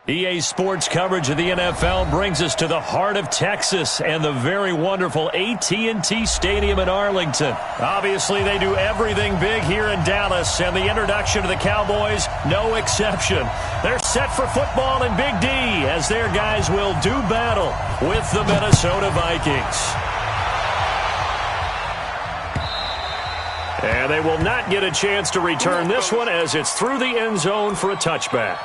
EA Sports coverage of the NFL brings us to the heart of Texas and the very wonderful AT&T Stadium in Arlington. Obviously, they do everything big here in Dallas, and the introduction to the Cowboys, no exception. They're set for football in Big D as their guys will do battle with the Minnesota Vikings. And they will not get a chance to return this one as it's through the end zone for a touchback.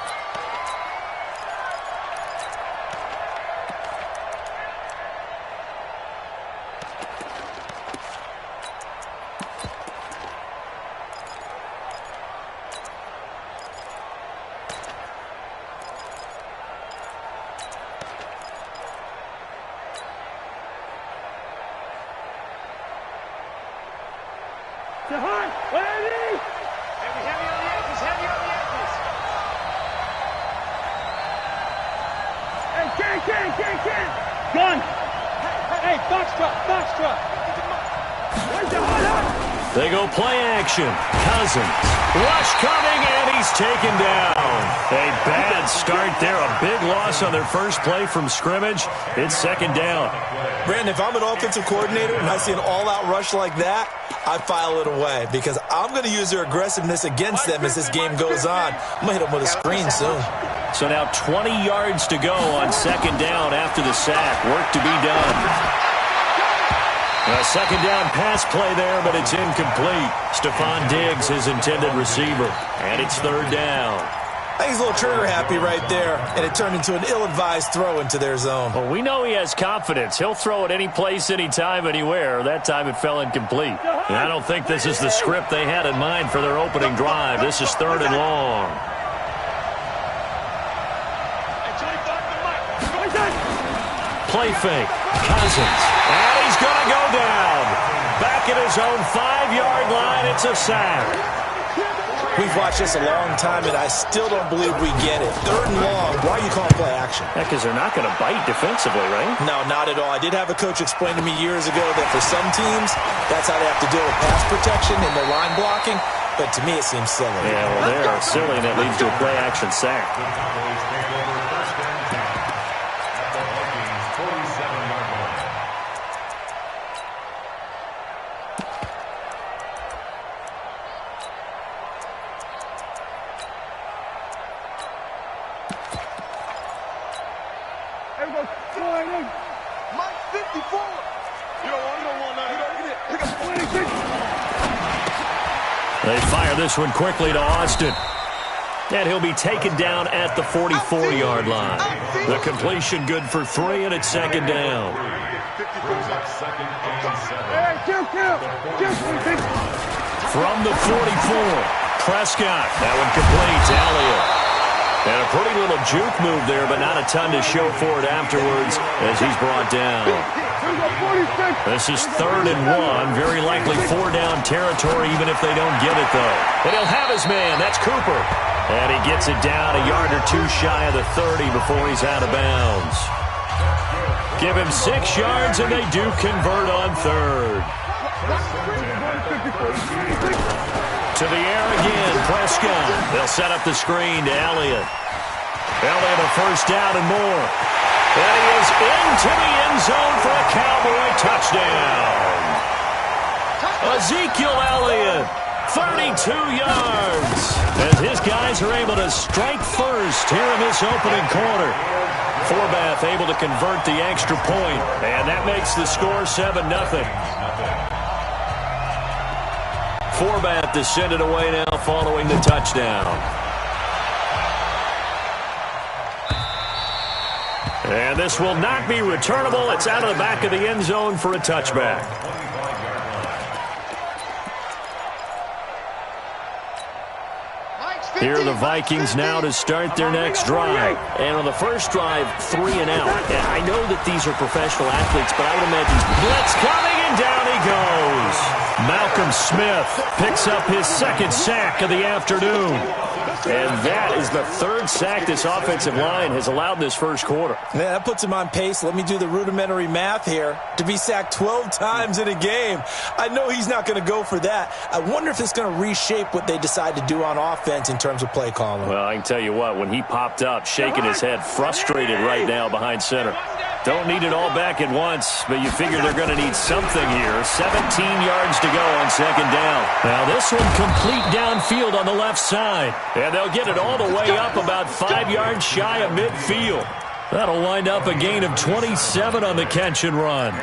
They go play action. Cousins. Rush coming, and he's taken down. A bad start there. A big loss on their first play from scrimmage. It's second down. Brandon, if I'm an offensive coordinator and I see an all-out rush like that, I file it away because I'm going to use their aggressiveness against them as this game goes on. I'm going to hit them with a screen soon. So now 20 yards to go on second down after the sack. Work to be done. A second down pass play there, but it's incomplete. Stephon Diggs, his intended receiver. And it's third down. I think he's a little trigger happy right there, and it turned into an ill-advised throw into their zone. Well, we know he has confidence. He'll throw it any place, anytime, anywhere. That time it fell incomplete. And I don't think this is the script they had in mind for their opening drive. This is third and long. Play fake. Cousins. And he's going to go down. Back at his own 5-yard line. It's a sack. We've watched this a long time, and I still don't believe we get it. Third and long. Why are you calling play action? Yeah, because they're not going to bite defensively, right? No, not at all. I did have a coach explain to me years ago that for some teams, that's how they have to deal with pass protection and their line blocking. But to me, it seems silly. Yeah, well, they're silly, and that leads to a play action sack. They fire this one quickly to Austin. And he'll be taken down at the 44-yard line. The completion good for 3, and it's second down. From the 44, Prescott. That one complete to Elliott. And a pretty little juke move there, but not a ton to show for it afterwards as he's brought down. This is third and 1. Very likely 4-down territory, even if they don't get it, though. And he'll have his man. That's Cooper. And he gets it down a yard or two shy of the 30 before he's out of bounds. Give him 6 yards, and they do convert on third. To the air again, Prescott. They'll set up the screen to Elliott. Elliott a first down and more. And he is into the end zone for a Cowboy touchdown. Ezekiel Elliott, 32 yards. As his guys are able to strike first here in this opening quarter. Forbath able to convert the extra point, and that makes the score 7-0. Forbath to send it away now following the touchdown. And this will not be returnable. It's out of the back of the end zone for a touchback. Here are the Vikings now to start their next drive. And on the first drive, 3 and out. And I know that these are professional athletes, but I would imagine blitz coming, and and down he goes. Malcolm Smith picks up his second sack of the afternoon. And that is the third sack this offensive line has allowed in this first quarter. Yeah, that puts him on pace. Let me do the rudimentary math here. To be sacked 12 times in a game, I know he's not going to go for that. I wonder if it's going to reshape what they decide to do on offense in terms of play calling. Well, I can tell you what, when he popped up, shaking his head, frustrated right now behind center. Don't need it all back at once, but you figure they're going to need something here. 17 yards to go on second down. Now this one complete downfield on the left side. And they'll get it all the way up about 5 yards shy of midfield. That'll wind up a gain of 27 on the catch and run.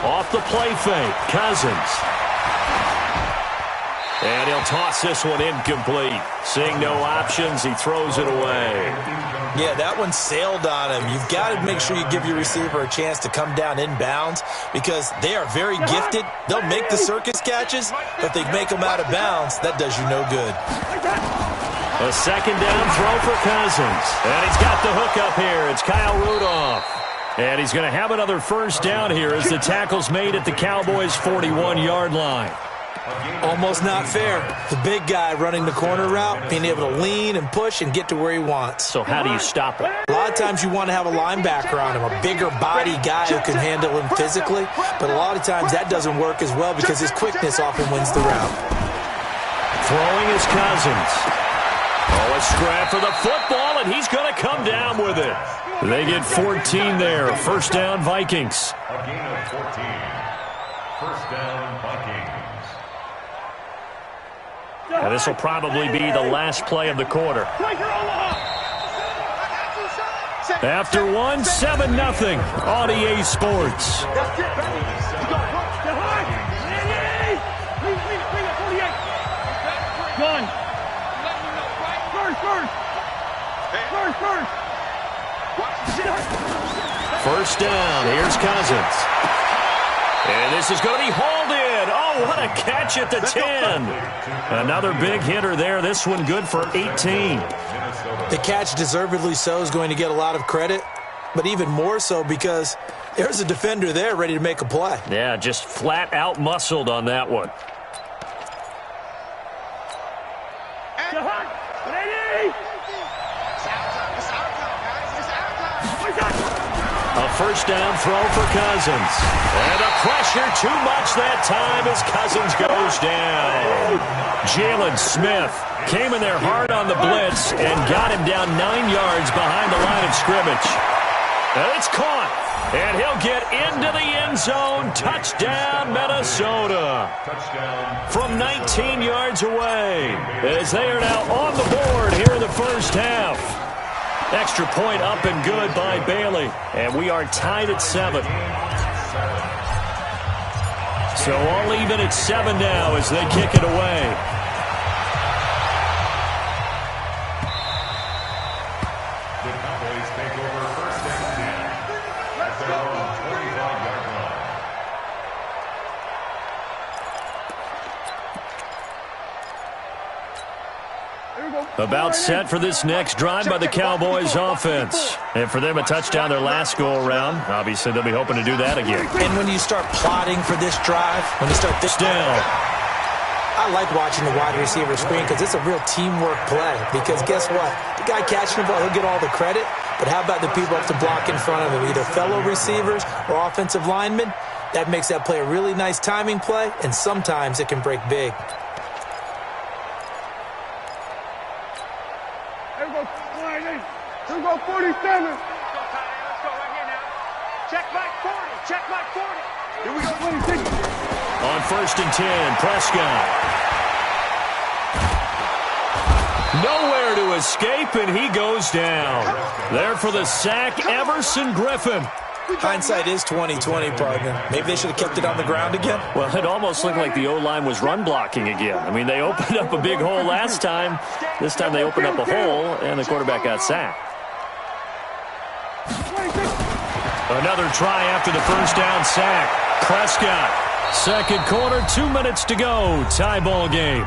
Off the play fake, Cousins. And he'll toss this one incomplete. Seeing no options, he throws it away. Yeah, that one sailed on him. You've got to make sure you give your receiver a chance to come down inbounds because they are very gifted. They'll make the circus catches, but if they make them out of bounds, that does you no good. A second down throw for Cousins. And he's got the hook up here. It's Kyle Rudolph. And he's going to have another first down here as the tackle's made at the Cowboys' 41-yard line. Almost not fair. The big guy running the corner route, being able to lean and push and get to where he wants. So how do you stop it? A lot of times you want to have a linebacker on him, a bigger body guy who can handle him physically. But a lot of times that doesn't work as well because his quickness often wins the route. Throwing is Cousins. Oh, a scrap for the football, and he's going to come down with it. They get 14 there. First down, Vikings. A gain of 14. First down, Vikings. And this will probably be the last play of the quarter. After one, 7-0 on EA Sports. First down, here's Cousins. And this is going to be hauled in. Oh, what a catch at the 10. Another big hitter there. This one good for 18. The catch, deservedly so, is going to get a lot of credit, but even more so because there's a defender there ready to make a play. Yeah, just flat out muscled on that one. A first down throw for Cousins. And a pressure too much that time as Cousins goes down. Jalen Smith came in there hard on the blitz and got him down 9 yards behind the line of scrimmage. And it's caught. And he'll get into the end zone. Touchdown, Minnesota. From 19 yards away as they are now on the board here in the first half. Extra point up and good by Bailey. And we are tied at 7. So all even at 7 now as they kick it away. The Cowboys take over first and 10 at their own 25-yard line. About set for this next drive by the Cowboys offense. And for them, a touchdown their last go-around. Obviously, they'll be hoping to do that again. And when you start plotting for this drive, when you start this down, I like watching the wide receiver screen because it's a real teamwork play. Because guess what? The guy catching the ball, he'll get all the credit. But how about the people up to block in front of him, either fellow receivers or offensive linemen? That makes that play a really nice timing play, and sometimes it can break big. Here we go, 47. Let's go right here now. Check back 40. Check back 40. Here we go, 26. On first and 10, Prescott. Nowhere to escape, and he goes down. There for the sack, Everson Griffin. Hindsight is 20/20, partner. Maybe they should have kept it on the ground again. Well, it almost looked like the O-line was run blocking again. I mean, they opened up a big hole last time. This time they opened up a hole, and the quarterback got sacked. Another try after the first down sack. Prescott Second quarter, 2 minutes to go. Tie ball game.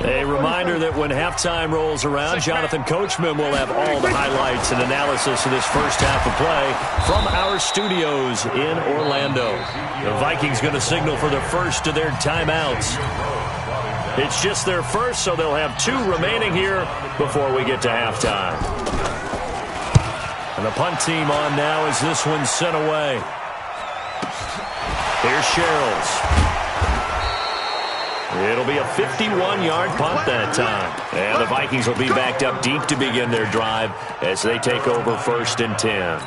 A reminder that when halftime rolls around, Jonathan Coachman will have all the highlights and analysis of this first half of play from our studios in Orlando. The Vikings going to signal for the first of their timeouts. It's just their first, so they'll have 2 remaining here before we get to halftime. And the punt team on now as this one's sent away. Here's Sherrills. It'll be a 51-yard punt that time. And the Vikings will be backed up deep to begin their drive as they take over 1st and 10.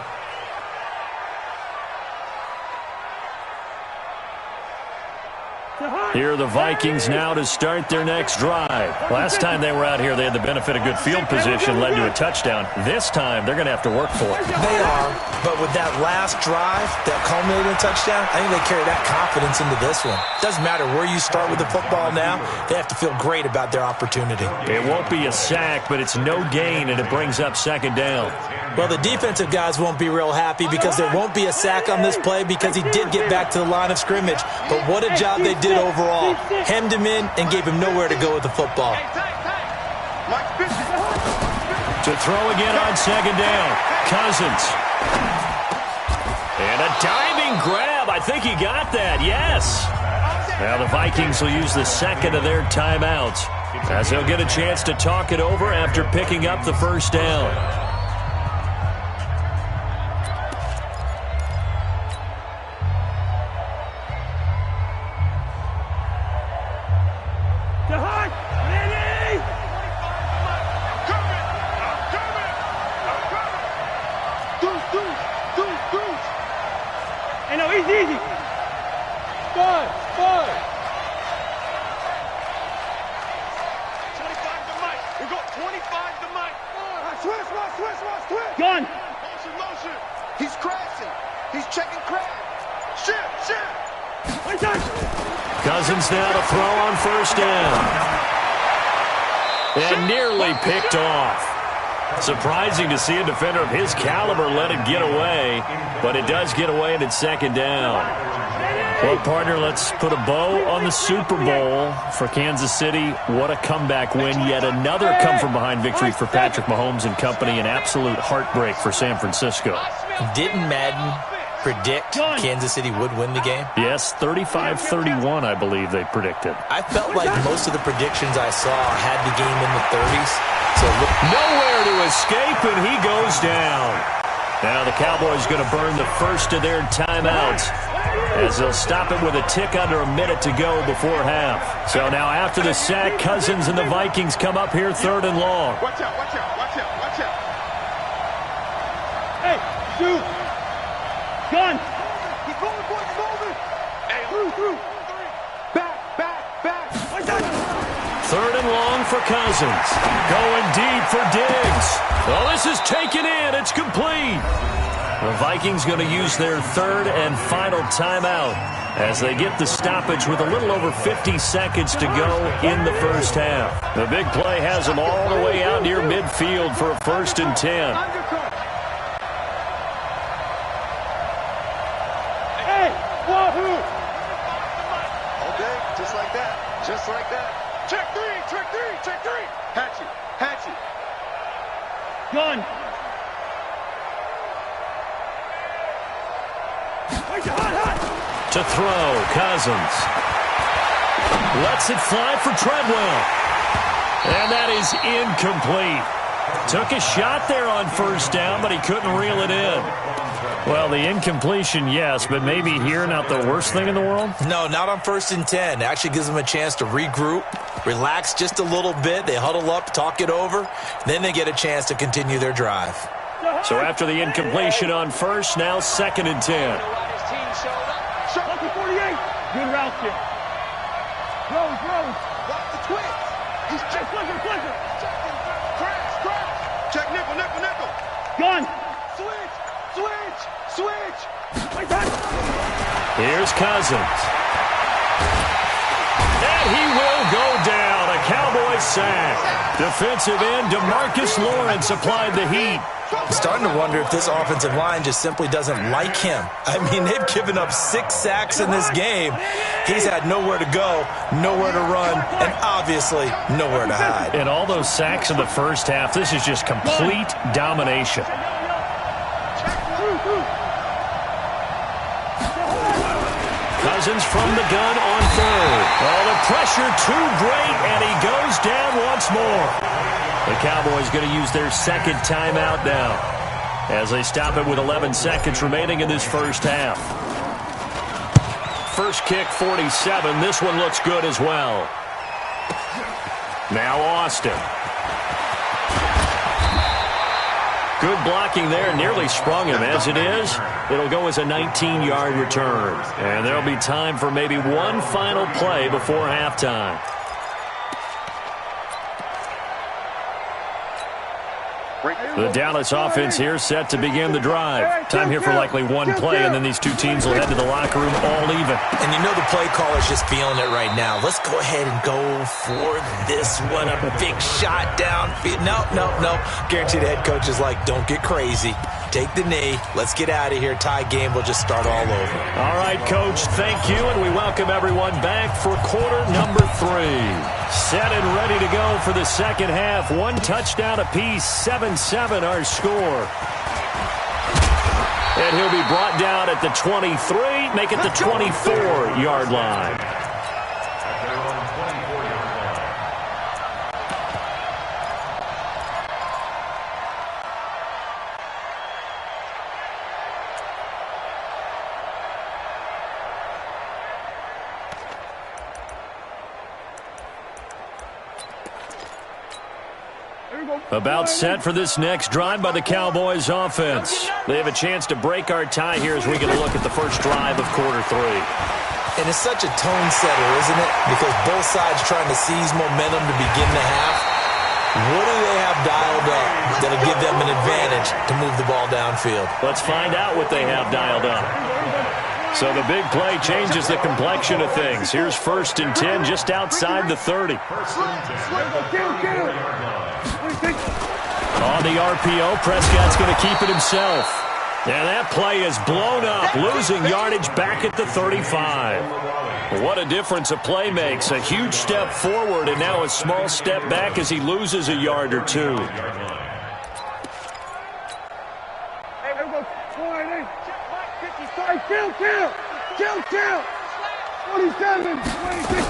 Here are the Vikings now to start their next drive. Last time they were out here, they had the benefit of good field position, led to a touchdown. This time, they're going to have to work for it. They are, but with that last drive, that culminating touchdown, I think they carry that confidence into this one. Doesn't matter where you start with the football now, they have to feel great about their opportunity. It won't be a sack, but it's no gain, and it brings up 2nd down. Well, the defensive guys won't be real happy because there won't be a sack on this play because he did get back to the line of scrimmage. But what a job they did overall. Hemmed him in and gave him nowhere to go with the football. To throw again on 2nd down. Cousins. And a diving grab. I think he got that. Yes. Now the Vikings will use the 2nd of their timeouts as they'll get a chance to talk it over after picking up the 1st down. Cousins now to throw on 1st down. And nearly picked off. Surprising to see a defender of his caliber let it get away, but it does get away and it's 2nd down. Well, partner, let's put a bow on the Super Bowl for Kansas City. What a comeback win. Yet another come-from-behind victory for Patrick Mahomes and company. An absolute heartbreak for San Francisco. Didn't Madden predict Kansas City would win the game? Yes, 35-31, I believe they predicted. I felt like most of the predictions I saw had the game in the 30s. So nowhere to escape, and he goes down. Now the Cowboys going to burn the 1st of their timeouts as they'll stop it with a tick under a minute to go before half. So now after the sack, Cousins and the Vikings come up here 3rd and long. Watch out, watch out, watch out, watch out. Hey, shoot. Gun. Keep going, boys, moving. Hey, through. Back. 3rd and long for Cousins. Going deep for Diggs. Oh, this is taken in. It's complete. The Vikings going to use their 3rd and final timeout as they get the stoppage with a little over 50 seconds to go in the 1st half. The big play has them all the way out near midfield for a 1st and 10. Hey, wahoo! Okay, just like that. Just like that. Check three. Hatchet. Gun. To throw, Cousins. Lets it fly for Treadwell. And that is incomplete. Took a shot there on 1st down, but he couldn't reel it in. Well, the incompletion, yes, but maybe here not the worst thing in the world? No, not on 1st and 10. It actually gives them a chance to regroup, relax just a little bit. They huddle up, talk it over. Then they get a chance to continue their drive. So after the incompletion on 1st, now 2nd and 10. Lucky 48. Good route there. Rose. Watch the twist. He's Check, flicker. crash. Check nickel. Gun. Switch. Wait, that. Here's Cousins. And he will go down. A Cowboy sack. Defensive end DeMarcus Lawrence applied the heat. I'm starting to wonder if this offensive line just simply doesn't like him. I mean, they've given up 6 sacks in this game. He's had nowhere to go, nowhere to run, and obviously nowhere to hide. And all those sacks in the first half, this is just complete domination. Cousins from the gun on third. Oh, the pressure too great, and he goes down once more. The Cowboys going to use their second timeout now as they stop it with 11 seconds remaining in this first half. First kick, 47. This one looks good as well. Now Austin. Good blocking there. Nearly sprung him. As it is, it'll go as a 19-yard return. And there'll be time for maybe one final play before halftime. The Dallas offense here set to begin the drive. Time here for likely one play, and then these two teams will head to the locker room all even. And you know the play caller's just feeling it right now. Let's go ahead and go for this one. A big shot downfield. No. Guarantee the head coach is like, don't get crazy. Take the knee. Let's get out of here. Tie game will just start all over. All right, Coach, thank you, and we welcome everyone back for quarter number 3. Set and ready to go for the second half. One touchdown apiece, 7-7 our score. And he'll be brought down at the 23, make it the 24-yard line. About set for this next drive by the Cowboys offense. They have a chance to break our tie here as we get a look at the first drive of quarter 3. And it's such a tone setter, isn't it? Because both sides trying to seize momentum to begin the half. What do they have dialed up that'll give them an advantage to move the ball downfield? Let's find out what they have dialed up. So the big play changes the complexion of things. Here's 1st and 10 just outside the 30. On the RPO, Prescott's going to keep it himself. And that play is blown up, losing yardage back at the 35. What a difference a play makes. A huge step forward and now a small step back as he loses a yard or two. Kill. 27, 26.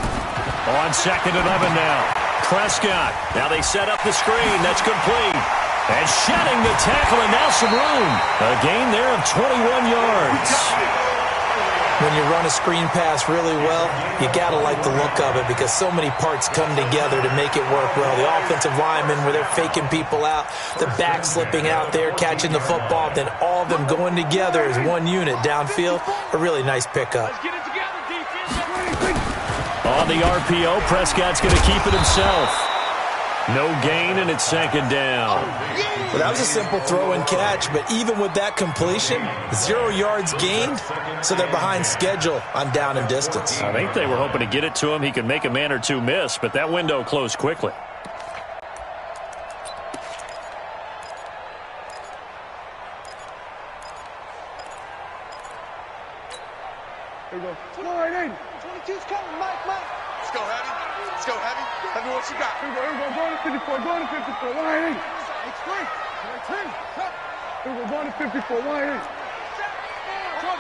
On 2nd and 11 now. Prescott. Now they set up the screen. That's complete. And shedding the tackle, and now some room. A gain there of 21 yards. When you run a screen pass really well, you got to like the look of it because so many parts come together to make it work well. The offensive linemen, where they're faking people out, the back slipping out there, catching the football, then all of them going together as one unit downfield. A really nice pickup. On the RPO, Prescott's going to keep it himself. No gain, and it's 2nd down. Well, that was a simple throw and catch, but even with that completion, 0 yards gained, so they're behind schedule on down and distance. I think they were hoping to get it to him. He could make a man or two miss, but that window closed quickly. Here we go. Slide in. 22's coming, Mike. Let's go, Heavy. Let me what you got. Here we go. Going to 54. Line in. H3. Here we go. Going to 54. Line in.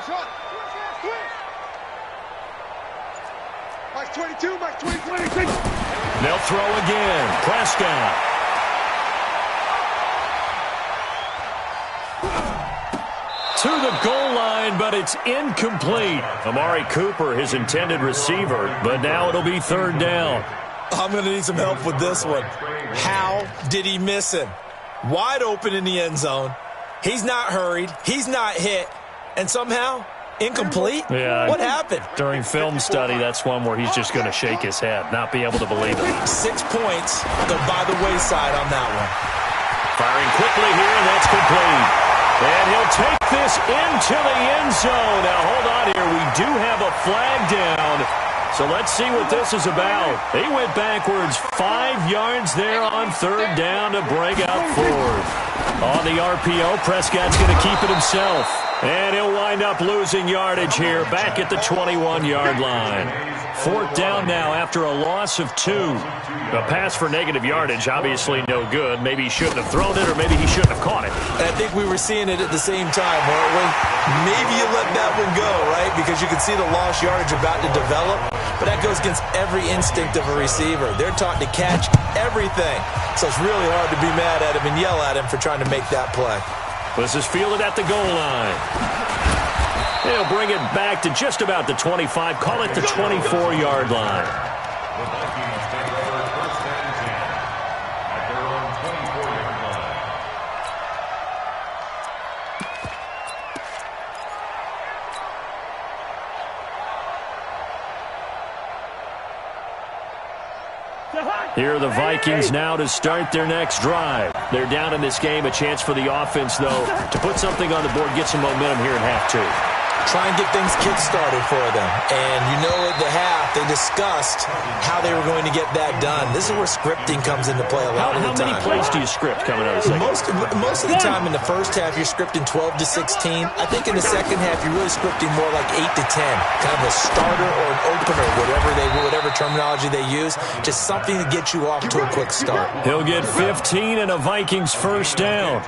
Trump. Mike's 22. 26. They'll throw again. Prescott. To the goal line, but it's incomplete. Amari Cooper, his intended receiver, but now it'll be 3rd down. I'm going to need some help with this one. How did he miss him? Wide open in the end zone. He's not hurried. He's not hit. And somehow Incomplete? Yeah. What happened? During film study, that's one where he's just going to shake his head, not be able to believe it. 6 points go by the wayside on that one. Firing quickly here, and that's complete. And he'll take this into the end zone. Now, hold on here. We do have a flag down. So let's see what this is about. They went backwards 5 yards there on 3rd down to bring out 4th. On the RPO, Prescott's going to keep it himself. And he'll wind up losing yardage here back at the 21-yard line. 4th down now after a loss of 2. A pass for negative yardage, obviously no good. Maybe he shouldn't have thrown it, or maybe he shouldn't have caught it. And I think we were seeing it at the same time, weren't we? Maybe you let that one go, right? Because you can see the lost yardage about to develop. But that goes against every instinct of a receiver. They're taught to catch everything. So it's really hard to be mad at him and yell at him for trying to make that play. This is fielded at the goal line. He'll bring it back to just about the 25. Call it the 24-yard line. The Vikings take over 1st and 10 at their own 24-yard line. Here are the Vikings now to start their next drive. They're down in this game. A chance for the offense, though, to put something on the board, get some momentum here in half 2. Try and get things kick-started for them. And you know at the half, they discussed how they were going to get that done. This is where scripting comes into play a lot of the time. How many plays do you script coming out of the second? Most of the time in the first half, you're scripting 12 to 16. I think in the second half, you're really scripting more like 8 to 10. Kind of a starter or an opener, whatever terminology they use. Just something to get you off to a quick start. He'll get 15 and a Vikings 1st down.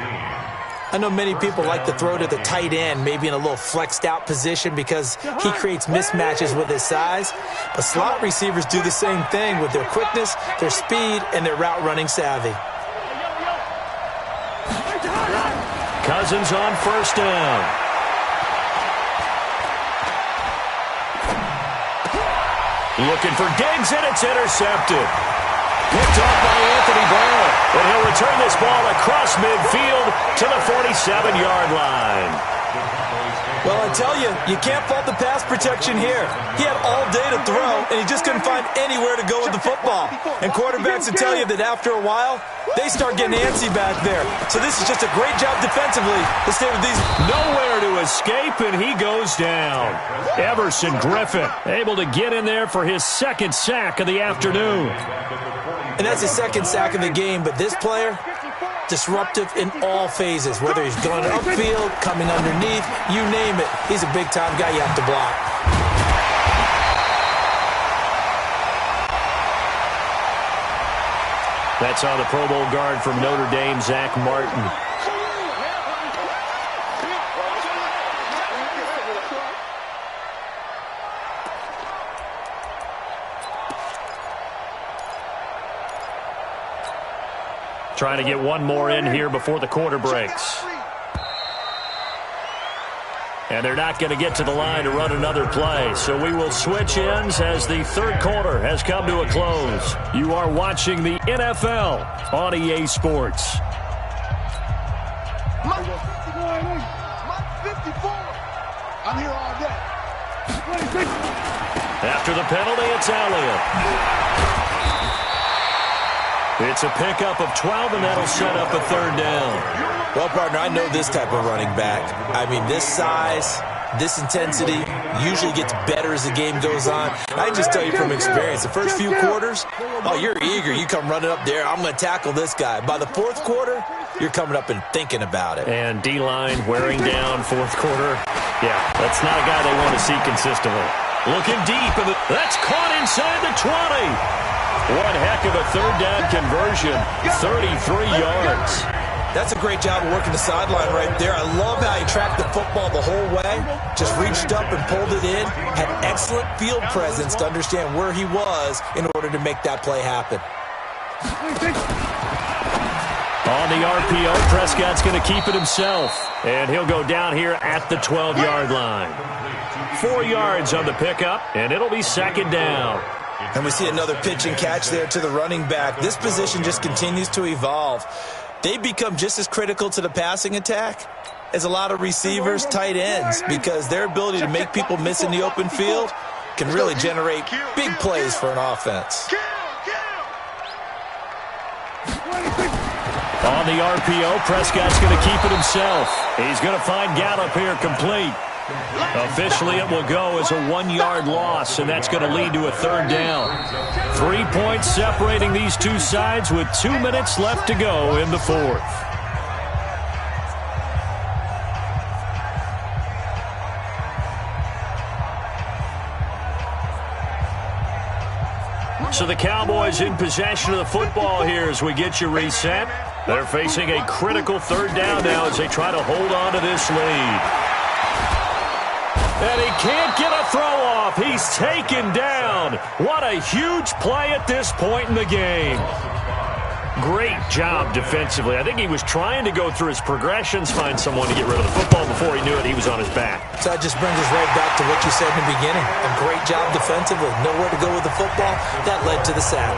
I know many people like to throw to the tight end, maybe in a little flexed out position because he creates mismatches with his size. But slot receivers do the same thing with their quickness, their speed, and their route running savvy. Cousins on 1st down. Looking for Diggs, and it's intercepted. Picked off by Anthony Brown. And he'll return this ball across midfield to the 47-yard line. Well, I tell you, you can't fault the pass protection here. He had all day to throw, and he just couldn't find anywhere to go with the football. And quarterbacks will tell you that after a while, they start getting antsy back there. So this is just a great job defensively to stay with these. Nowhere to escape, and he goes down. Everson Griffin able to get in there for his 2nd sack of the afternoon. And that's his 2nd sack of the game, but this player, disruptive in all phases, whether he's going upfield, coming underneath, you name it. He's a big-time guy you have to block. That's on the Pro Bowl guard from Notre Dame, Zach Martin. Trying to get one more in here before the quarter breaks. And they're not going to get to the line to run another play. So we will switch ends as the 3rd quarter has come to a close. You are watching the NFL on EA Sports. Mike 54. I'm here all day. After the penalty, it's Elliott. It's a pickup of 12, and that'll set up a 3rd down. Well, partner, I know this type of running back. I mean, this size, this intensity usually gets better as the game goes on. I just tell you from experience, the first few quarters, oh, you're eager. You come running up there, I'm going to tackle this guy. By the 4th quarter, you're coming up and thinking about it. And D-line wearing down 4th quarter. Yeah, that's not a guy they want to see consistently. Looking deep, and that's caught inside the 20. One heck of a 3rd down conversion, 33 yards. That's a great job of working the sideline right there. I love how he tracked the football the whole way, just reached up and pulled it in, had excellent field presence to understand where he was in order to make that play happen. On the RPO, Prescott's going to keep it himself, and he'll go down here at the 12-yard line. 4 yards on the pickup, and it'll be 2nd down. And we see another pitch and catch there to the running back. This position just continues to evolve. They become just as critical to the passing attack is a lot of receivers, tight ends, because their ability to make people miss in the open field can really generate big plays for an offense. On the RPO, Prescott's going to keep it himself. He's going to find Gallup here complete. Officially, it will go as a 1-yard loss, and that's going to lead to a third down. 3 points separating these two sides with 2 minutes left to go in the fourth. So the Cowboys in possession of the football here as we get you reset. They're facing a critical third down now as they try to hold on to this lead. And he can't get a throw off. He's taken down. What a huge play at this point in the game. Great job defensively. I think he was trying to go through his progressions, find someone to get rid of the football. Before he knew it, he was on his back. So that just brings us right back to what you said in the beginning. A great job defensively. Nowhere to go with the football. That led to the sack.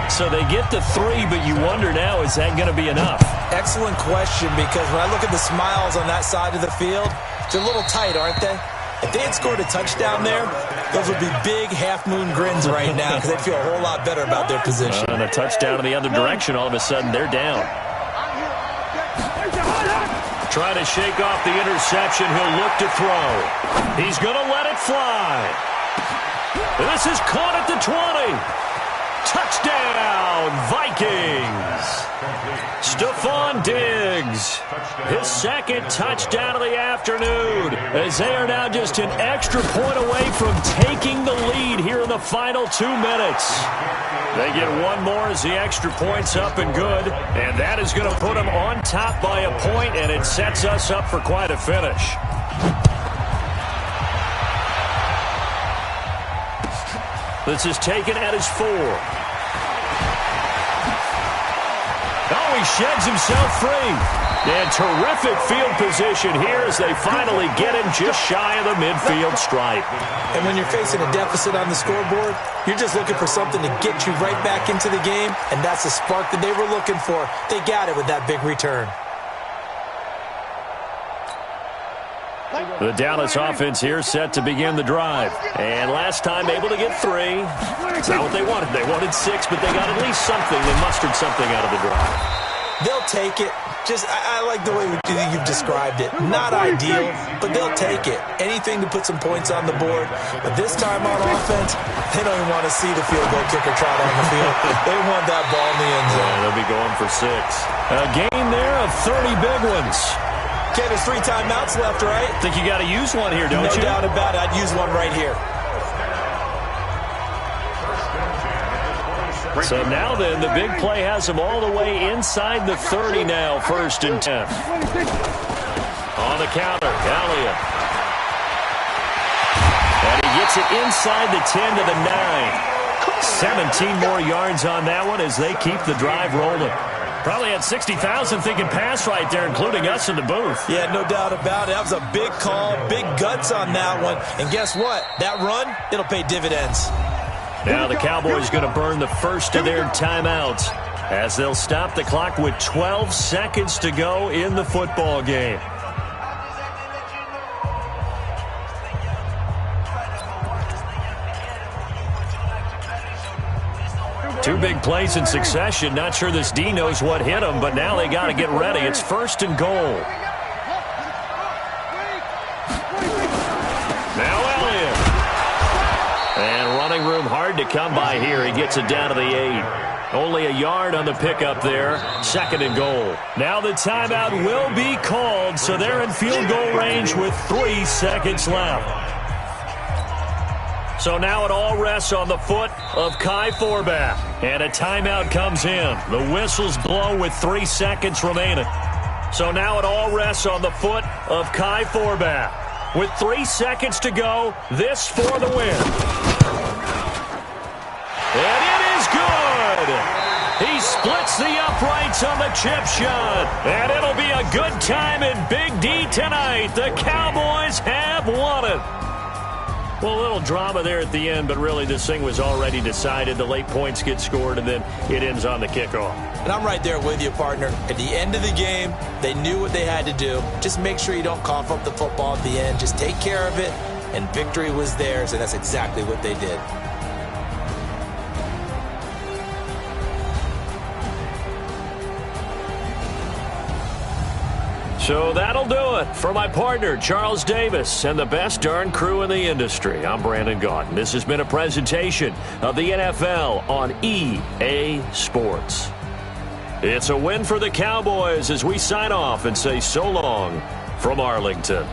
So they get to 3, but you wonder now, is that going to be enough? Excellent question, because when I look at the smiles on that side of the field, they're a little tight, aren't they? If they had scored a touchdown there, those would be big half-moon grins right now because they'd feel a whole lot better about their position. And a touchdown in the other direction, all of a sudden they're down. Trying to shake off the interception, he'll look to throw. He's going to let it fly. This is caught at the 20. Touchdown, Vikings. Stephon Diggs, his second touchdown of the afternoon, as they are now just an extra point away from taking the lead here in the final 2 minutes. They get one more as the extra point's up and good, and that is going to put them on top by a point, and it sets us up for quite a finish. This is taken at his 4. Oh, he sheds himself free. And terrific field position here as they finally get him just shy of the midfield stripe. And when you're facing a deficit on the scoreboard, you're just looking for something to get you right back into the game, and that's the spark that they were looking for. They got it with that big return. The Dallas offense here set to begin the drive. And last time able to get 3. It's not what they wanted. They wanted 6, but they got at least something. They mustered something out of the drive. They'll take it. I like the way you've described it. Not ideal, but they'll take it. Anything to put some points on the board. But this time on offense, they don't even want to see the field goal kicker trot on the field. They want that ball in the end zone. Yeah, they'll be going for 6. A game there of 30 big ones. Okay, there's 3 timeouts left, right? I think you got to use one here, don't you? No doubt about it. I'd use one right here. So now then, the big play has him all the way inside the 30 now, 1st and 10. On the counter, Elliott. And he gets it inside the 10 to the 9. 17 more yards on that one as they keep the drive rolling. Probably had 60,000 thinking pass right there, including us in the booth. Yeah, no doubt about it. That was a big call, big guts on that one. And guess what? That run, it'll pay dividends. Now the Cowboys going to burn the first of their timeouts as they'll stop the clock with 12 seconds to go in the football game. Two big plays in succession. Not sure this D knows what hit him, but now they got to get ready. It's 1st and goal. Now Elliott. And running room hard to come by here. He gets it down to the 8. Only a yard on the pickup there. 2nd and goal. Now the timeout will be called, so they're in field goal range with 3 seconds left. So now it all rests on the foot of Kai Forbath. And a timeout comes in. The whistles blow with 3 seconds remaining. So now it all rests on the foot of Kai Forbath. With 3 seconds to go, this for the win. And it is good! He splits the uprights on the chip shot. And it'll be a good time in Big D tonight. The Cowboys have won it. Well, a little drama there at the end, but really this thing was already decided. The late points get scored, and then it ends on the kickoff. And I'm right there with you, partner. At the end of the game, they knew what they had to do. Just make sure you don't cough up the football at the end. Just take care of it, and victory was theirs, and that's exactly what they did. So that'll do it for my partner, Charles Davis, and the best darn crew in the industry. I'm Brandon Gaudin. This has been a presentation of the NFL on EA Sports. It's a win for the Cowboys as we sign off and say so long from Arlington.